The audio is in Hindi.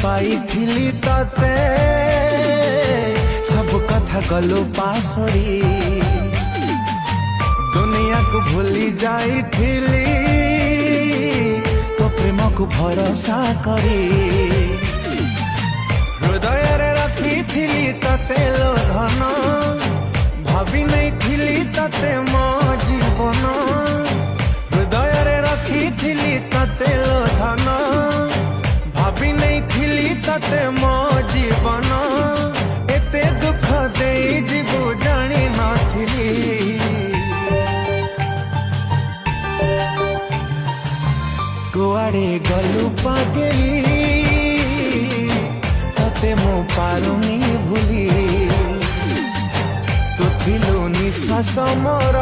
पाइथिली तते सब कथा गलो पासरी दुनिया को भूली जाइथिली तो प्रेम को भरोसा करी हृदय रे रखिथिली तते लो धन भाभी नहीं थिली तते मो जीवन हृदय रे रखिथिली तते लो धन भाभी नहीं थिली तते मो जीवन एते दुख दे जीवु जानी नथिली कुआड़े गलु पागेली तते मो पारुनी भूली तू थिलु निश्वास मोर